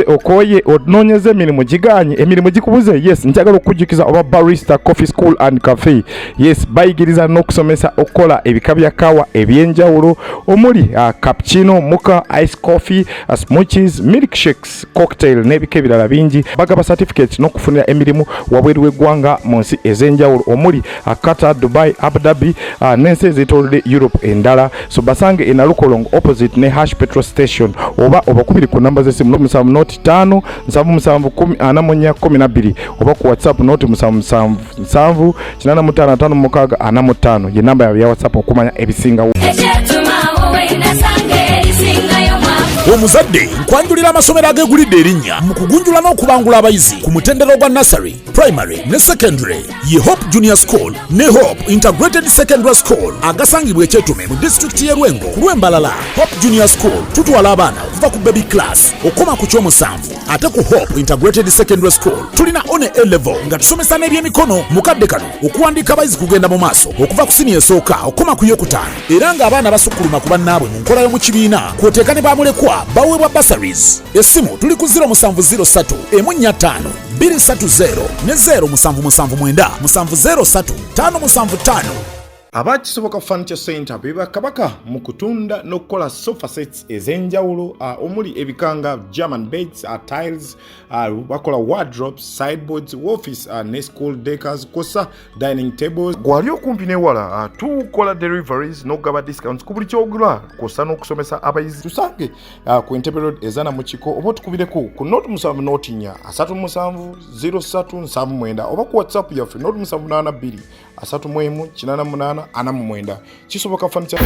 Okoye ononyeze emirimu giganye emirimu gikubuze yes njagala okujjukiza oba barista coffee school and cafe yes bayigiriza n'okusomesa okola ebika bya kawa ebyenjawulo omuli cappuccino mocha ice coffee smoothies milkshakes cocktail n'ebika ebirala bingi bagaba certificate n'okufunira emirimu wabweru w'eggwanga mu nsi ez'enjawulo omuli Qatar, Dubai, Abu Dhabi n'ensi ez'etoolodde Europe endala so basange e Nalukolongo opposite ne Hash petrol station oba obakubiri ku namba z'essimu 5 7 10 oba ku WhatsApp noti 7 7 ye namba ya WhatsApp okumanya ebisingawo. Omuzadde nkwanjulira amasomero agegulidde erinnya mu kugunjula n'okubangula abayizi ku mutendera gwa nursery, primary ne secondary ye Hope Junior School ne Hope Integrated Secondary School agasangibwa Ekyetume mu district y'e Lwengo ku Lwembalala. Hope Junior School tutwala abaana okuva ku baby class okoma ku kyomusanvu ate ku Hope Integrated Secondary School tulina one A level nga tusomesa n'ebyemikono mukadde kano okuwandiika abayizi kugenda mu maaso okuva ku senior esooka okoma ku yokutaano era ng'abaana basukkuluma ku bannaabwe mu nkola y'omu kibiina kwoteeka ne bamulekwa baweebwa bursaries. Essimu tuli ku 0703 145 230 ne 0779 703 575. Abakisoboka Furniture Center beba kabaka mu kutunda n'okukola sofa sets ez'enjawulo omuli ebikanga German beds, tiles, bakola wardrobes, sideboards, office ne school decors kosa dining tables. Gwali okumpi newala tukola deliveries n'ogaba discounts ku buli kyogula kosa n'okusomesa abayizi. Tusange ku Entebbe Road ezana mu kiko oba tukubireko ku note 7 note 4 37 0379 oba ku WhatsApp yaffe note 782 3 8 8 8 kisoboka Furniture.